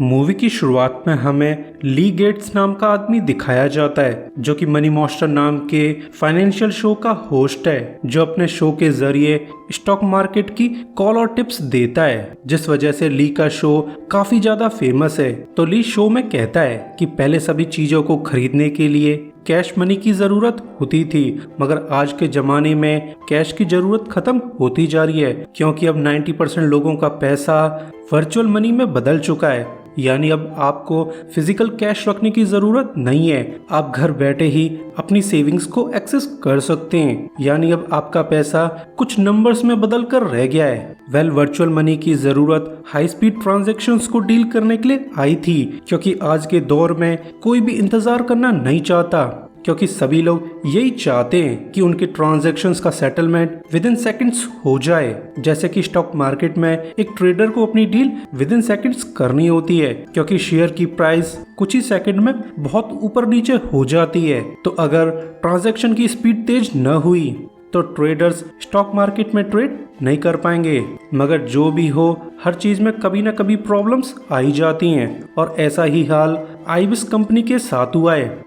Movie की शुरुआत में हमें ली गेट्स नाम का आदमी दिखाया जाता है जो कि मनी मॉन्स्टर नाम के फाइनेंशियल शो का होस्ट है, जो अपने शो के जरिए स्टॉक मार्केट की कॉल और टिप्स देता है, जिस वजह से ली का शो काफी ज्यादा फेमस है। तो ली शो में कहता है कि पहले सभी चीजों को खरीदने के लिए कैश मनी की जरूरत होती थी, मगर आज के जमाने में कैश की जरूरत खत्म होती जा रही है, क्योंकि अब 90% लोगों का पैसा वर्चुअल मनी में बदल चुका है। यानी अब आपको फिजिकल कैश रखने की जरूरत नहीं है, आप घर बैठे ही अपनी सेविंग्स को एक्सेस कर सकते हैं। यानी अब आपका पैसा कुछ नंबर्स में बदल कर रह गया है। वर्चुअल मनी की जरूरत हाई स्पीड ट्रांजैक्शंस को डील करने के लिए आई थी, क्योंकि आज के दौर में कोई भी इंतजार करना नहीं चाहता, क्योंकि सभी लोग यही चाहते हैं कि उनके ट्रांजैक्शंस का सेटलमेंट विद इन सेकेंड्स हो जाए। जैसे कि स्टॉक मार्केट में एक ट्रेडर को अपनी डील विद इन सेकेंड्स करनी होती है, क्योंकि शेयर की प्राइस कुछ ही सेकंड में बहुत ऊपर नीचे हो जाती है। तो अगर ट्रांजैक्शन की स्पीड तेज न हुई तो ट्रेडर्स स्टॉक मार्केट में ट्रेड नहीं कर पाएंगे। मगर जो भी हो, हर चीज में कभी न कभी प्रॉब्लम्स आई जाती हैं, और ऐसा ही हाल आईबिस कंपनी के साथ हुआ है।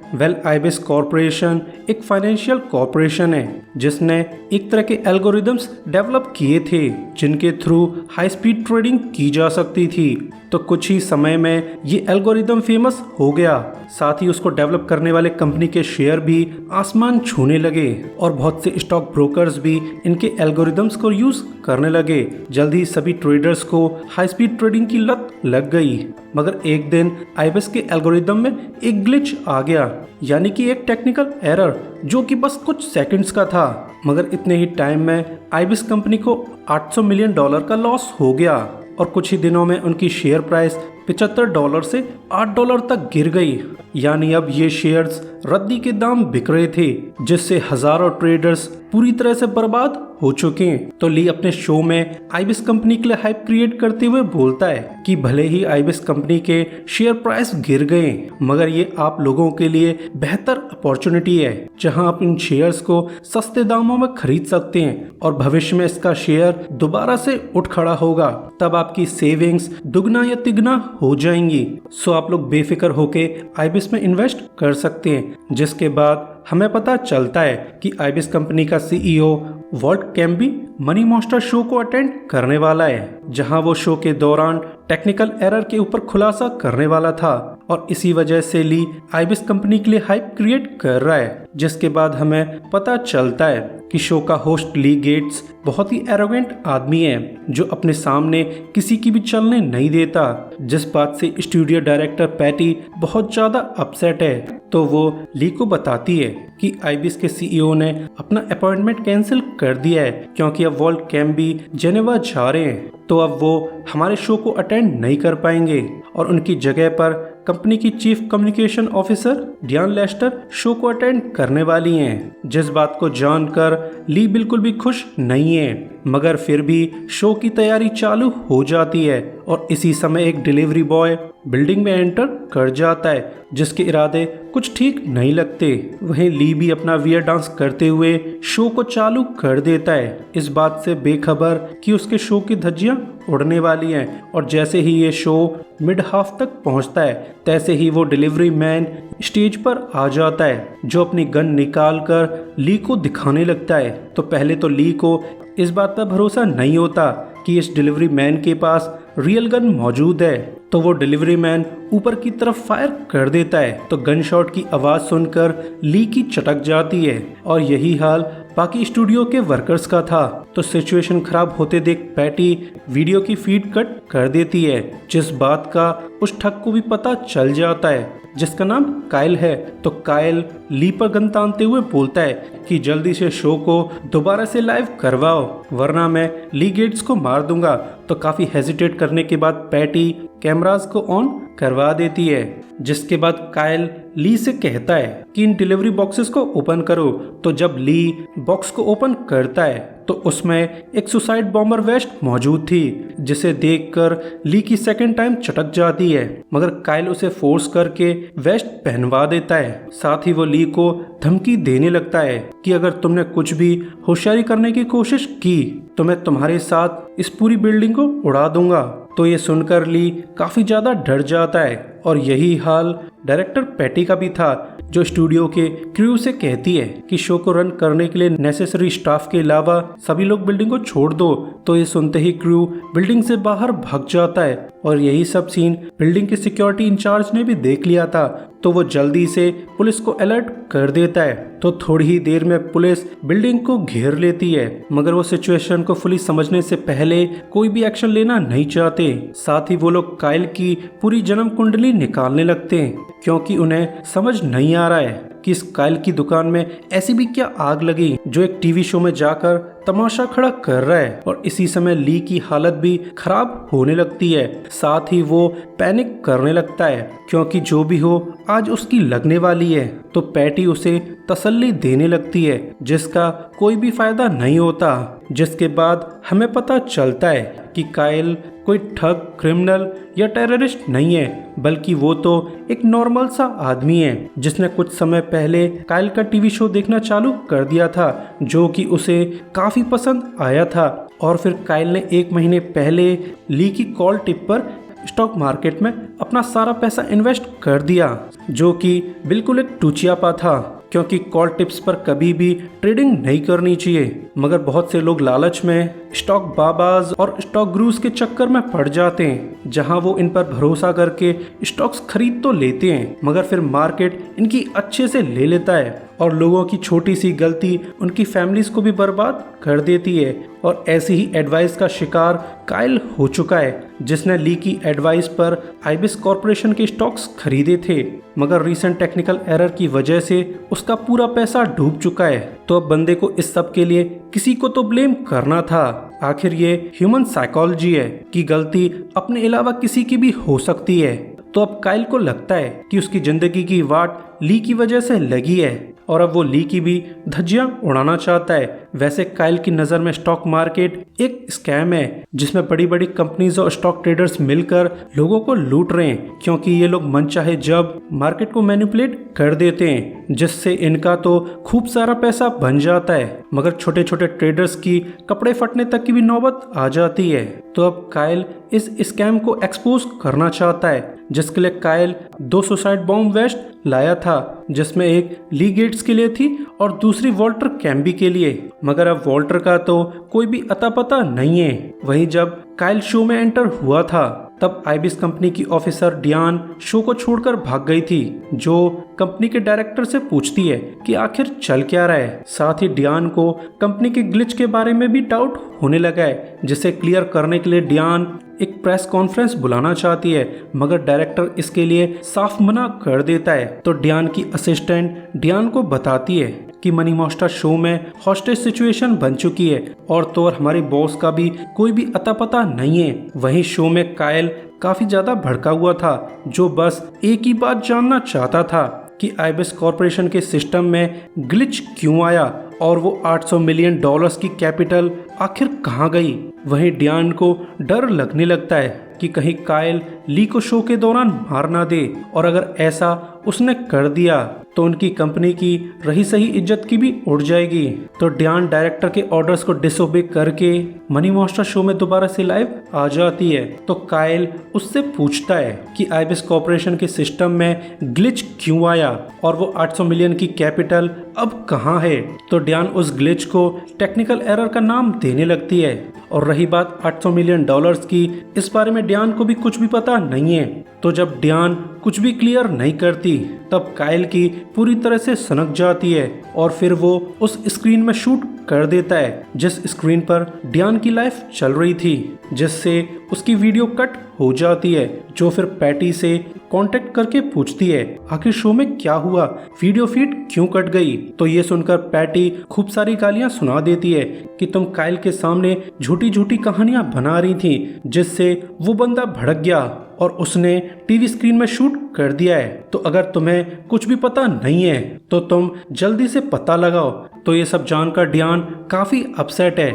आईबिस कॉर्पोरेशन एक फाइनेंशियल कॉर्पोरेशन है जिसने एक तरह के एल्गोरिदम्स डेवलप किए थे जिनके थ्रू हाई स्पीड ट्रेडिंग की जा सकती थी। तो कुछ ही समय में ये एल्गोरिदम फेमस हो गया, साथ ही उसको डेवलप करने वाले कंपनी के शेयर भी आसमान छूने लगे, और बहुत से स्टॉक ब्रोकर्स भी इनके एल्गोरिदम्स को यूज करने लगे। जल्दी सभी ट्रेडर्स को हाई स्पीड ट्रेडिंग की लत लग गई। मगर एक दिन आईबिस के एल्गोरिदम में एक ग्लिच आ गया, यानी कि एक टेक्निकल एरर जो कि बस कुछ सेकंड्स का था। मगर इतने ही टाइम में आईबिस कंपनी को $800 मिलियन का लॉस हो गया, और कुछ ही दिनों में उनकी शेयर प्राइस $75 से $8 तक गिर गई। यानी अब ये शेयर्स रद्दी के दाम बिक रहे थे, जिससे हजारों ट्रेडर्स पूरी तरह से बर्बाद हो चुके हैं। तो ली अपने शो में आईबिस कंपनी के लिए हाइप क्रिएट करते हुए बोलता है कि भले ही आईबिस कंपनी के शेयर प्राइस गिर गए, मगर ये आप लोगों के लिए बेहतर अपॉर्चुनिटी है, जहां आप इन शेयर्स को सस्ते दामों में खरीद सकते हैं, और भविष्य में इसका शेयर दोबारा से उठ खड़ा होगा। तब आपकी सेविंग्स दुगना या तिगना हो जाएंगी। सो आप लोग बेफिक्र होके आईबिस में इन्वेस्ट कर सकते हैं। जिसके बाद हमें पता चलता है कि आईबिस कंपनी का CEO Walt Camby Money Monster show को अटेंड करने वाला है, जहां वो शो के दौरान टेक्निकल एरर के ऊपर खुलासा करने वाला था, और इसी वजह से ली आईबिस कंपनी के लिए हाइप क्रिएट कर रहा है। जिसके बाद हमें पता चलता है कि शो का होस्ट ली गेट्स बहुत ही एरोगेंट आदमी है, जो अपने सामने किसी की भी चलने नहीं देता, जिस बात से स्टूडियो डायरेक्टर पैटी बहुत ज्यादा अपसेट है। तो वो ली को बताती है कि आईबिस के सीईओ ने अपना अपॉइंटमेंट कैंसिल कर दिया है, क्योंकि अब वॉल्ट कैम्बी जेनेवा जा रहे हैं, तो अब वो हमारे शो को अटेंड नहीं कर पाएंगे, और उनकी जगह पर कंपनी की chief communication officer Diane Lester show को अटेंड करने वाली हैं। जिस बात को जानकर ली बिल्कुल भी खुश नहीं है, मगर फिर भी शो की तैयारी चालू हो जाती है, और इसी समय एक डिलीवरी बॉय बिल्डिंग में एंटर कर जाता है, जिसके इरादे कुछ ठीक नहीं लगते। वहीं ली भी अपना वियर डांस करते हुए शो को चालू कर देता है, इस बात से बेखबर कि उसके शो की धज्जियां उड़ने वाली हैं। और जैसे ही ये शो मिड हाफ तक पहुंचता है, तैसे ही वो डिलीवरी मैन स्टेज पर आ जाता है, जो अपनी गन निकाल कर ली को दिखाने लगता है। तो पहले तो ली को इस बात पर भरोसा नहीं होता कि इस डिलीवरी मैन के पास रियल गन मौजूद है, तो वो डिलीवरी मैन ऊपर की तरफ फायर कर देता है। तो गन शॉट की आवाज सुनकर ली की चटक जाती है, और यही हाल बाकी स्टूडियो के वर्कर्स का था। तो सिचुएशन खराब होते देख पैटी वीडियो की फीड कट कर देती है, जिस बात का उस ठग को भी पता चल जाता है, जिसका नाम काइल है। तो काइल ली पर गन तानते हुए बोलता है कि जल्दी से शो को दोबारा से लाइव करवाओ, वरना मैं ली गेट्स को मार दूंगा। तो काफी हेजिटेट करने के बाद पैटी कैमरास को ऑन करवा देती है, जिसके बाद काइल ली से कहता है कि इन डिलीवरी बॉक्सेस को ओपन करो। तो जब ली बॉक्स को ओपन करता है तो उसमें एक सुसाइड बॉम्बर वेस्ट मौजूद थी, जिसे देखकर ली की सेकंड टाइम चटक जाती है, मगर काइल उसे फोर्स करके वेस्ट पहनवा देता है। साथ ही वो ली को धमकी देने लगता है कि अगर तुमने कुछ भी होशियारी करने की कोशिश की तो मैं तुम्हारे साथ इस पूरी बिल्डिंग को उड़ा दूंगा। तो ये सुनकर ली काफी ज्यादा डर जाता है और यही हाल डायरेक्टर पैटी का भी था, जो स्टूडियो के क्रू से कहती है कि शो को रन करने के लिए नेसेसरी स्टाफ के अलावा सभी लोग बिल्डिंग को छोड़ दो। तो ये सुनते ही क्रू बिल्डिंग से बाहर भाग जाता है और यही सब सीन बिल्डिंग के सिक्योरिटी इंचार्ज ने भी देख लिया था, तो वो जल्दी से पुलिस को अलर्ट कर देता है। तो थोड़ी ही देर में पुलिस बिल्डिंग को घेर लेती है, मगर वो सिचुएशन को फुली समझने से पहले कोई भी एक्शन लेना नहीं चाहते। साथ ही वो लोग काइल की पूरी जन्म कुंडली निकालने लगते हैं, क्योंकि उन्हें समझ नहीं आ रहा है कि इस काइल की दुकान में ऐसी भी क्या आग लगी जो एक टीवी शो में जाकर तमाशा खड़ा कर रहा है। और इसी समय ली की हालत भी खराब होने लगती है। साथ ही वो पैनिक करने लगता है, क्योंकि जो भी हो आज उसकी लगने वाली है। तो पैटी उसे तसल्ली देने लगती है, जिसका कोई भी फायदा नहीं होता। जिसके बाद हमें पता चलता है कि काइल कोई ठग, क्रिमिनल या टेररिस्ट नहीं है, बल्कि वो तो एक नॉर्मल सा आदमी है, जिसने कुछ समय पहले काइल का टीवी शो देखना चालू कर दिया था, जो कि उसे काफी पसंद आया था। और फिर काइल ने 1 महीने पहले ली की कॉल टिप पर स्टॉक मार्केट में अपना सारा पैसा इन्वेस्ट कर दिया, जो कि बिल्कुल एक टूचियापा था, क्योंकि कॉल टिप्स पर कभी भी ट्रेडिंग नहीं करनी चाहिए। मगर बहुत से लोग लालच में स्टॉक बाबाज और स्टॉक गुरुज के चक्कर में पड़ जाते हैं, जहां वो इन पर भरोसा करके स्टॉक्स खरीद तो लेते हैं, मगर फिर मार्केट इनकी अच्छे से ले लेता है और लोगों की छोटी सी गलती उनकी फैमिलीज को भी बर्बाद कर देती है। और ऐसी ही एडवाइस का शिकार काइल हो चुका है, जिसने ली की एडवाइस पर आइबिस कॉर्पोरेशन के स्टॉक्स खरीदे थे, मगर रीसेंट टेक्निकल एरर की वजह से उसका पूरा पैसा डूब चुका है। तो अब बंदे को इस सब के लिए किसी को तो ब्लेम करना था। आखिर ये ह्यूमन साइकोलॉजी है कि गलती अपने अलावा किसी की भी हो सकती है। तो अब काइल को लगता है कि उसकी जिंदगी की वाट ली की वजह से लगी है और अब वो ली की भी धज्जियां उड़ाना चाहता है। वैसे काइल की नज़र में स्टॉक मार्केट एक स्कैम है, जिसमें बड़ी बड़ी कंपनीज और स्टॉक ट्रेडर्स मिलकर लोगों को लूट रहे हैं, क्योंकि ये लोग मनचाहे जब मार्केट को मैनिपुलेट कर देते हैं, जिससे इनका तो खूब सारा पैसा बन जाता है, मगर छोटे छोटे ट्रेडर्स की कपड़े फटने तक की भी नौबत आ जाती है। तो अब काइल इस स्कैम को एक्सपोज करना चाहता है, जिसके लिए काइल 2 सुसाइड बॉम्ब वेस्ट लाया था, जिसमें एक ली गेट्स के लिए थी और दूसरी वॉल्टर कैम्बी के लिए। मगर अब वॉल्टर का तो कोई भी अता पता नहीं है। वहीं जब काइल शो में एंटर हुआ था, तब आइबिस कंपनी की ऑफिसर डियान शो को छोड़कर भाग गई थी, जो कंपनी के डायरेक्टर से पूछती है कि आखिर चल क्या रहा है। साथ ही डियान को कंपनी के ग्लिच के बारे में भी डाउट होने लगा है, जिसे क्लियर करने के लिए डियान एक प्रेस कॉन्फ्रेंस बुलाना चाहती है, मगर डायरेक्टर इसके लिए साफ मना कर देता है। तो डियान की असिस्टेंट डियान को बताती है कि मनी मॉन्स्टर शो में हॉस्टेज सिचुएशन बन चुकी है और तो और हमारे बॉस का भी कोई भी अता पता नहीं है। वहीं शो में काइल काफी ज्यादा भड़का हुआ था, जो बस एक ही बात जानना चाहता था कि आइबिस कॉर्पोरेशन के सिस्टम में ग्लिच क्यों आया और वो $800 मिलियन की कैपिटल आखिर कहाँ गई। वहीं डियान को डर लगने लगता है कि कहीं काइल ली को शो के दौरान मार ना दे, और अगर ऐसा उसने कर दिया तो उनकी कंपनी की रही सही इज्जत की भी उड़ जाएगी। तो डियान डायरेक्टर के ऑर्डर्स को डिसओबे करके मनी मॉन्स्टर शो में दोबारा से लाइव आ जाती है। तो काइल उससे पूछता है कि आइबिस कॉर्पोरेशन के सिस्टम में ग्लिच क्यों आया और वो 800 मिलियन की कैपिटल अब कहाँ है। तो डियान उस ग्लिच को टेक्निकल एरर का नाम देने लगती है। और रही बात $800 मिलियन की, इस बारे में डियान को भी कुछ भी पता नहीं है। तो जब डियान कुछ भी क्लियर नहीं करती, तब काइल की पूरी तरह से सनक जाती है और फिर वो उस स्क्रीन में शूट कर देता है जिस स्क्रीन पर डियान की लाइफ चल रही थी, जिससे उसकी वीडियो कट हो जाती है, जो फिर पैटी से कांटेक्ट करके पूछती है आखिर शो में क्या हुआ, वीडियो फीड क्यों कट गई। तो ये सुनकर पैटी खूब सारी गालियां सुना देती है कि तुम काइल के सामने झूठी झूठी कहानियां बना रही थी, जिससे वो बंदा भड़क गया और उसने टीवी स्क्रीन में शूट कर दिया है। तो अगर तुम्हें कुछ भी पता नहीं है तो तुम जल्दी से पता लगाओ तो ये सब जानकर डियान काफ़ी अपसेट है,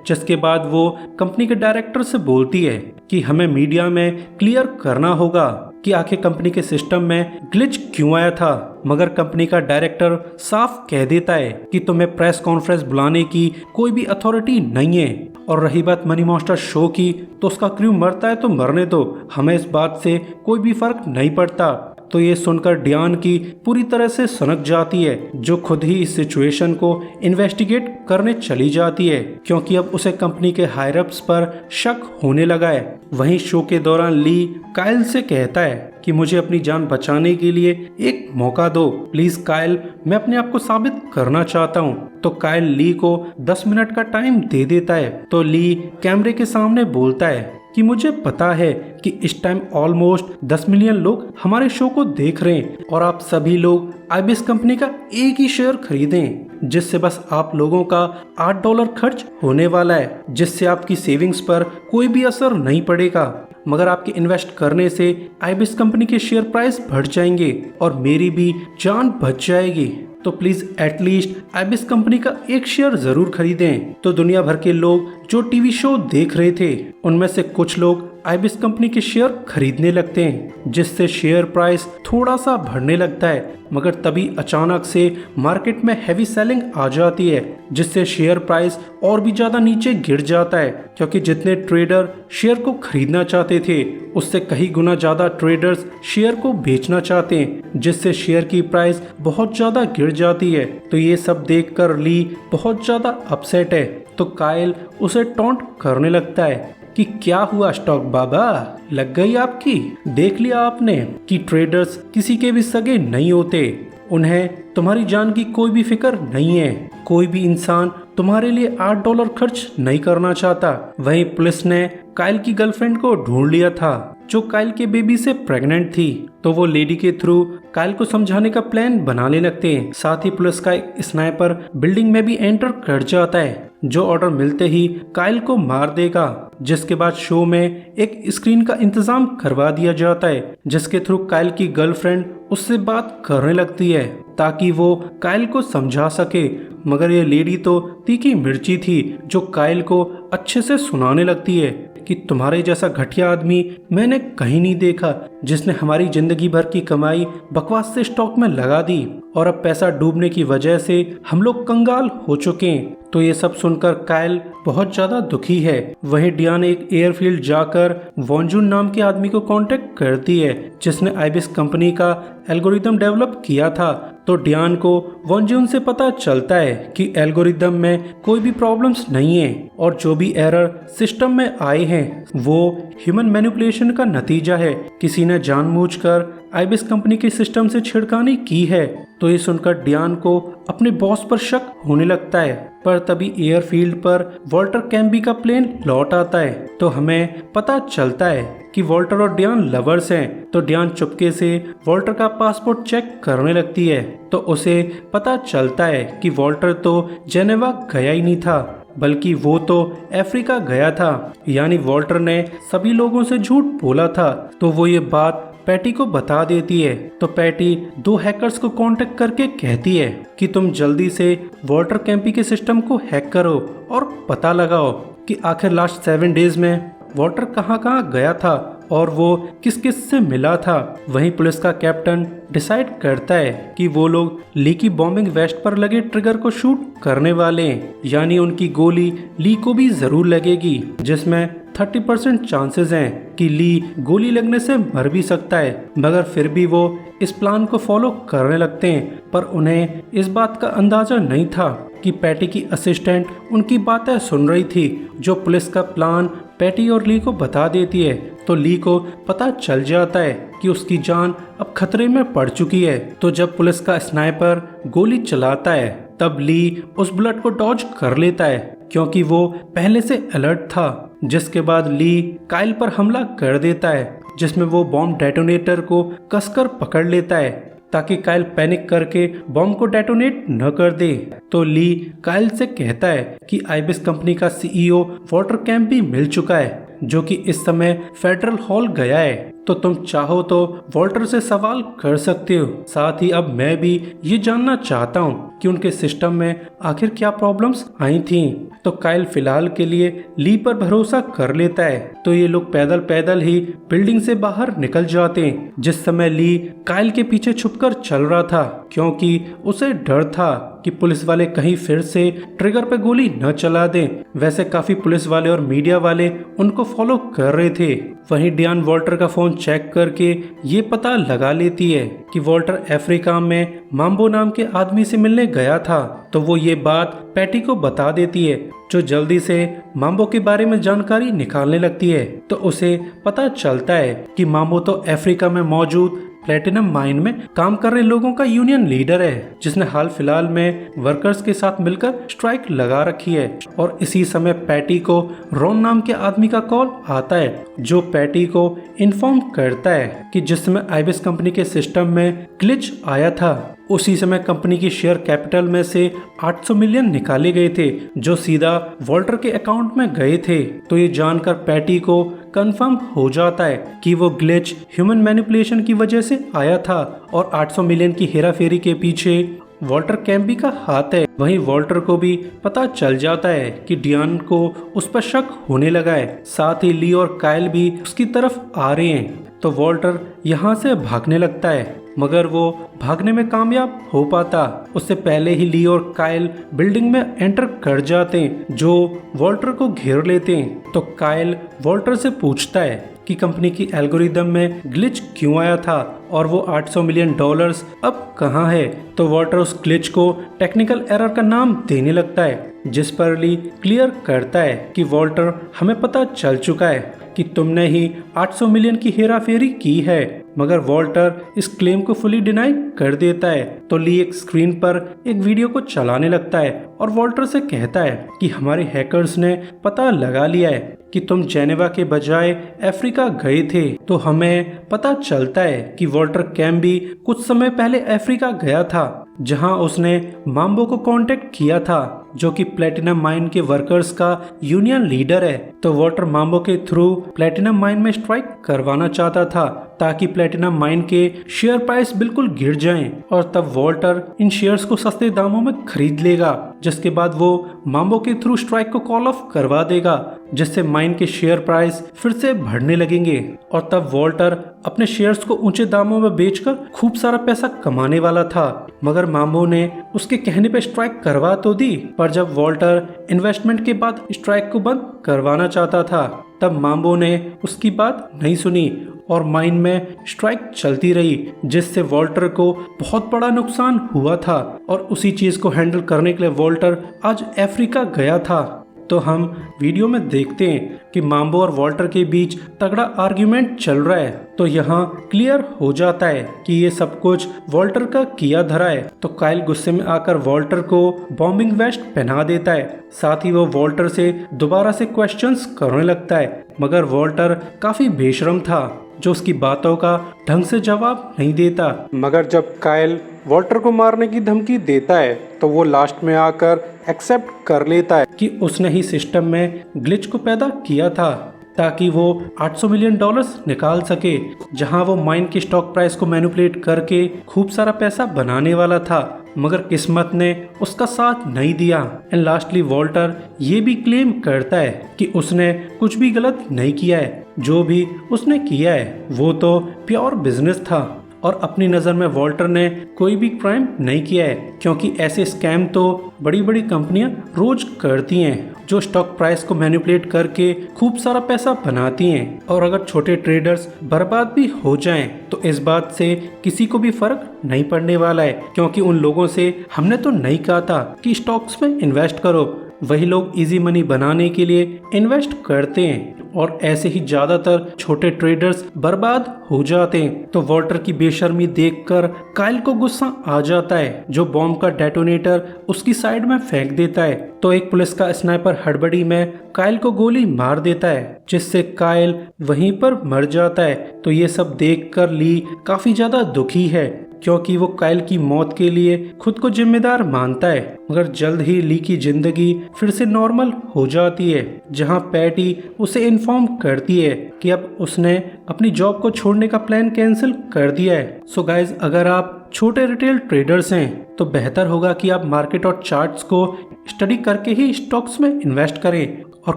जिसके बाद वो कंपनी के डायरेक्टर से बोलती है कि हमें मीडिया में क्लियर करना होगा कि आखिर कंपनी के सिस्टम में ग्लिच क्यों आया था। मगर कंपनी का डायरेक्टर साफ कह देता है कि तुम्हें प्रेस कॉन्फ्रेंस बुलाने की कोई भी अथॉरिटी नहीं है। और रही बात मनी मॉन्स्टर शो की, तो उसका क्रू मरता है तो मरने दो, हमें इस बात से कोई भी फर्क नहीं पड़ता। तो ये सुनकर डियान की पूरी तरह से सनक जाती है, जो खुद ही इस सिचुएशन को इन्वेस्टिगेट करने चली जाती है, क्योंकि अब उसे कंपनी के हायर अप्स पर शक होने लगा है। वहीं शो के दौरान ली काइल से कहता है कि मुझे अपनी जान बचाने के लिए एक मौका दो, प्लीज काइल, मैं अपने आप को साबित करना चाहता हूँ। तो काइल ली को 10 मिनट का टाइम दे देता है। तो ली कैमरे के सामने बोलता है कि मुझे पता है कि इस टाइम ऑलमोस्ट 10 मिलियन लोग हमारे शो को देख रहे हैं और आप सभी लोग आईबीएस कंपनी का एक ही शेयर खरीदें, जिससे बस आप लोगों का $8 खर्च होने वाला है, जिससे आपकी सेविंग्स पर कोई भी असर नहीं पड़ेगा। मगर आपके इन्वेस्ट करने से आईबीएस कंपनी के शेयर प्राइस बढ़ जाएंगे और मेरी भी जान बच जाएगी। तो प्लीज एटलीस्ट आईबीएस कंपनी का एक शेयर जरूर खरीदें। तो दुनिया भर के लोग जो टीवी शो देख रहे थे, उनमें से कुछ लोग आईबीएस कंपनी के शेयर खरीदने लगते हैं, जिससे शेयर प्राइस थोड़ा सा बढ़ने लगता है। मगर तभी अचानक से मार्केट में हैवी सेलिंग आ जाती है, जिससे शेयर प्राइस और भी ज्यादा नीचे गिर जाता है, क्योंकि जितने ट्रेडर शेयर को खरीदना चाहते थे, उससे कई गुना ज्यादा ट्रेडर्स शेयर को बेचना चाहते हैं, जिससे शेयर की प्राइस बहुत ज्यादा गिर जाती है। तो ये सब देखकर ली बहुत ज्यादा अपसेट है। तो काइल उसे टॉन्ट करने लगता है कि क्या हुआ स्टॉक बाबा, लग गई आपकी? देख लिया आपने कि ट्रेडर्स किसी के भी सगे नहीं होते, उन्हें तुम्हारी जान की कोई भी फिक्र नहीं है। कोई भी इंसान तुम्हारे लिए $8 खर्च नहीं करना चाहता। वहीं पुलिस ने काइल की गर्लफ्रेंड को ढूंढ लिया था, जो काइल के बेबी से प्रेग्नेंट थी। तो वो लेडी के थ्रू काइल को समझाने का प्लान बनाने लगते हैं। साथ ही पुलिस का एक स्नाइपर बिल्डिंग में भी एंटर कर जाता है, जो ऑर्डर मिलते ही काइल को मार देगा। जिसके बाद शो में एक स्क्रीन का इंतजाम करवा दिया जाता है, जिसके थ्रू काइल की गर्लफ्रेंड उससे बात करने लगती है ताकि वो काइल को समझा सके। मगर ये लेडी तो तीखी मिर्ची थी, जो काइल को अच्छे से सुनाने लगती है कि तुम्हारे जैसा घटिया आदमी मैंने कहीं नहीं देखा, जिसने हमारी जिंदगी भर की कमाई बकवास से स्टॉक में लगा दी और अब पैसा डूबने की वजह से हम लोग कंगाल हो चुके हैं। तो ये सब सुनकर काइल बहुत ज्यादा दुखी है। वहीं डियान एक एयरफील्ड जाकर वॉन्जून नाम के आदमी को कांटेक्ट करती है, जिसने आईबीएस कंपनी का एल्गोरिदम डेवलप किया था। तो डियान को वॉन्जून से पता चलता है कि एल्गोरिदम में कोई भी प्रॉब्लम्स नहीं है और जो भी एरर सिस्टम में आए हैं वो ह्यूमन मैनिपुलेशन का नतीजा है। किसी ने जानबूझकर आईबीएस कंपनी के सिस्टम से छेड़खानी की है। तो ये सुनकर डियान को अपने बॉस पर शक होने लगता है, पर तभी एयरफील्ड पर वॉल्टर कैम्बी का प्लेन लौट आता है। तो हमें पता चलता है कि वॉल्टर और डियान लवर्स हैं। तो डियान चुपके से वॉल्टर का पासपोर्ट चेक करने लगती है, तो उसे पता चलता है कि वॉल्टर तो जेनेवा गया ही नहीं था, बल्कि वो तो अफ्रीका गया था। यानी वॉल्टर ने सभी लोगों से झूठ बोला था। तो वो ये बात पैटी को बता देती है। तो पैटी 2 हैकर्स को कांटेक्ट करके कहती है कि तुम जल्दी से वॉल्टर कैम्पी के सिस्टम को हैक करो और पता लगाओ कि आखिर लास्ट 7 डेज में वॉल्टर कहाँ गया था और वो किस किस से मिला था। वहीं पुलिस का कैप्टन डिसाइड करता है कि वो लोग ली की बॉम्बिंग वेस्ट पर लगे ट्रिगर को शूट करने वाले हैं, यानी उनकी गोली ली को भी जरूर लगेगी, जिसमें 30% चांसेस हैं कि ली गोली लगने से मर भी सकता है। मगर फिर भी वो इस प्लान को फॉलो करने लगते हैं, पर उन्हें इस बात का अंदाजा नहीं था कि पैटी की असिस्टेंट उनकी बातें सुन रही थी, जो पुलिस का प्लान पैटी और ली को बता देती है। तो ली को पता चल जाता है कि उसकी जान अब खतरे में पड़ चुकी है। तो जब पुलिस का स्नाइपर गोली चलाता है, तब ली उस बुलेट को डॉज कर लेता है, क्योंकि वो पहले से अलर्ट था। जिसके बाद ली काइल पर हमला कर देता है, जिसमें वो बॉम्ब डेटोनेटर को कसकर पकड़ लेता है ताकि काइल पैनिक करके बॉम्ब को डेटोनेट न कर दे। तो ली काइल से कहता है कि आईबीएस कंपनी का सीईओ वॉल्टर कैम्पी मिल चुका है, जो कि इस समय फेडरल हॉल गया है। तो तुम चाहो तो वॉल्टर से सवाल कर सकते हो। साथ ही अब मैं भी ये जानना चाहता हूँ कि उनके सिस्टम में आखिर क्या प्रॉब्लम्स आई थी। तो काइल फिलहाल के लिए ली पर भरोसा कर लेता है। तो ये लोग पैदल पैदल ही बिल्डिंग से बाहर निकल जाते हैं। जिस समय ली काइल के पीछे छुपकर चल रहा था, क्योंकि उसे डर था कि पुलिस वाले कहीं फिर से ट्रिगर पे गोली न चला दें। वैसे काफी पुलिस वाले और मीडिया वाले उनको फॉलो कर रहे थे। वहीं डियान वॉल्टर का फोन चेक करके ये पता लगा लेती है कि वॉल्टर अफ्रीका में माम्बो नाम के आदमी से मिलने गया था। तो वो ये बात पैटी को बता देती है, जो जल्दी से माम्बो के बारे में जानकारी निकालने लगती है। तो उसे पता चलता है कि माम्बो तो अफ्रीका में मौजूद प्लेटिनम माइन में काम कर रहे लोगों का यूनियन लीडर है, जिसने हाल फिलहाल में वर्कर्स के साथ मिलकर स्ट्राइक लगा रखी है। और इसी समय पैटी को रॉन नाम के आदमी का कॉल आता है, जो पैटी को इन्फॉर्म करता है कि जिस समय आइबिस कंपनी के सिस्टम में ग्लिच आया था, उसी समय कंपनी की शेयर कैपिटल में से 800 मिलियन निकाले गए थे, जो सीधा वॉल्टर के अकाउंट में गए थे। तो ये जानकर पैटी को कंफर्म हो जाता है कि वो ग्लिच ह्यूमन मैनिपुलेशन की वजह से आया था और 800 मिलियन की हेराफेरी के पीछे वॉल्टर कैम्बी का हाथ है। वहीं वॉल्टर को भी पता चल जाता है कि डियान को उस पर शक होने लगा है। साथ ही ली और काइल भी उसकी तरफ आ रहे हैं। तो वॉल्टर यहाँ से भागने लगता है, मगर वो भागने में कामयाब हो पाता उससे पहले ही ली और काइल बिल्डिंग में एंटर कर जाते हैं, जो वॉल्टर को घेर लेते हैं। तो काइल वॉल्टर से पूछता है कि कंपनी की एल्गोरिदम में ग्लिच क्यों आया था और वो 800 मिलियन डॉलर्स अब कहाँ है। तो वॉल्टर उस ग्लिच को टेक्निकल एरर का नाम देने लगता है, जिस पर ली क्लियर करता है कि वॉल्टर, हमें पता चल चुका है कि तुमने ही 800 मिलियन की हेराफेरी की है। मगर वॉल्टर इस क्लेम को फुली डिनाई कर देता है। तो ली एक स्क्रीन पर एक वीडियो को चलाने लगता है और वॉल्टर से कहता है कि हमारे हैकर्स ने पता लगा लिया है कि तुम जेनेवा के बजाय अफ्रीका गए थे। तो हमें पता चलता है कि वॉल्टर कैम्बी कुछ समय पहले अफ्रीका गया था, जहां उसने माम्बो को कांटेक्ट किया था, जो कि प्लेटिनम माइन के वर्कर्स का यूनियन लीडर है। तो वॉल्टर माम्बो के थ्रू प्लेटिनम माइन में स्ट्राइक करवाना चाहता था, ताकि प्लेटिनम माइन के शेयर प्राइस बिल्कुल गिर जाएं और तब वॉल्टर इन शेयर्स को सस्ते दामों में खरीद लेगा, जिसके बाद वो माम्बो के थ्रू स्ट्राइक को कॉल ऑफ करवा देगा, जिससे माइन के शेयर प्राइस फिर से बढ़ने लगेंगे। और तब वॉल्टर अपने शेयर्स को ऊंचे दामों में बेचकर खूब सारा पैसा कमाने वाला था। मगर माम्बो ने उसके कहने पे स्ट्राइक करवा तो दी, पर जब वॉल्टर इन्वेस्टमेंट के बाद स्ट्राइक को बंद करवाना चाहता था, तब माम्बो ने उसकी बात नहीं सुनी और माइन में स्ट्राइक चलती रही, जिससे वॉल्टर को बहुत बड़ा नुकसान हुआ था। और उसी चीज को हैंडल करने के लिए वॉल्टर आज अफ्रीका गया था। तो हम वीडियो में देखते हैं कि माम्बो और वॉल्टर के बीच तगड़ा आर्ग्यूमेंट चल रहा है। तो यहाँ क्लियर हो जाता है कि ये सब कुछ वॉल्टर का किया धरा है। तो काइल गुस्से में आकर वॉल्टर को बॉम्बिंग वेस्ट पहना देता है। साथ ही वो वॉल्टर से दोबारा से क्वेश्चंस करने लगता है, मगर वॉल्टर काफी बेशरम था, जो उसकी बातों का ढंग से जवाब नहीं देता। मगर जब काइल वॉल्टर को मारने की धमकी देता है, तो वो लास्ट में आकर एक्सेप्ट कर लेता है कि उसने ही सिस्टम में ग्लिच को पैदा किया था, ताकि वो 800 मिलियन डॉलर्स निकाल सके, जहां वो माइन की स्टॉक प्राइस को मैनिपुलेट करके खूब सारा पैसा बनाने वाला था। मगर किस्मत ने उसका साथ नहीं दिया। एंड लास्टली वॉल्टर ये भी क्लेम करता है कि उसने कुछ भी गलत नहीं किया है, जो भी उसने किया है वो तो प्योर बिजनेस था। और अपनी नज़र में वॉल्टर ने कोई भी क्राइम नहीं किया है, क्योंकि ऐसे स्कैम तो बड़ी बड़ी कंपनियां रोज करती हैं, जो स्टॉक प्राइस को मैनिपुलेट करके खूब सारा पैसा बनाती हैं। और अगर छोटे ट्रेडर्स बर्बाद भी हो जाएं, तो इस बात से किसी को भी फर्क नहीं पड़ने वाला है, क्योंकि उन लोगों से हमने तो नहीं कहा था कि स्टॉक्स में इन्वेस्ट करो। वही लोग इजी मनी बनाने के लिए इन्वेस्ट करते हैं और ऐसे ही ज्यादातर छोटे ट्रेडर्स बर्बाद हो जाते हैं। तो वॉल्टर की बेशर्मी देखकर काइल को गुस्सा आ जाता है, जो बॉम्ब का डेटोनेटर उसकी साइड में फेंक देता है। तो एक पुलिस का स्नाइपर हड़बड़ी में काइल को गोली मार देता है, जिससे काइल वहीं पर मर जाता है। तो ये सब देखकर ली काफी ज्यादा दुखी है, क्योंकि वो काइल की मौत के लिए खुद को जिम्मेदार मानता है। मगर जल्द ही ली की जिंदगी फिर से नॉर्मल हो जाती है, जहां पैटी उसे इन्फॉर्म करती है कि अब उसने अपनी जॉब को छोड़ने का प्लान कैंसिल कर दिया है। सो गाइज, अगर आप छोटे रिटेल ट्रेडर्स हैं तो बेहतर होगा कि आप मार्केट और चार्ट्स को स्टडी करके ही स्टॉक्स में इन्वेस्ट करें और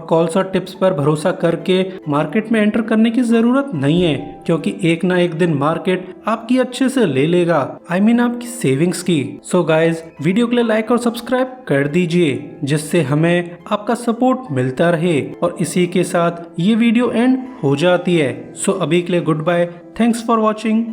कॉल्स और टिप्स पर भरोसा करके मार्केट में एंटर करने की जरूरत नहीं है, क्योंकि एक ना एक दिन मार्केट आपकी अच्छे से ले लेगा, आपकी सेविंग्स की। सो गाइज, वीडियो के लिए लाइक और सब्सक्राइब कर दीजिए, जिससे हमें आपका सपोर्ट मिलता रहे। और इसी के साथ ये वीडियो एंड हो जाती है। सो अभी के लिए good bye, thanks for watching.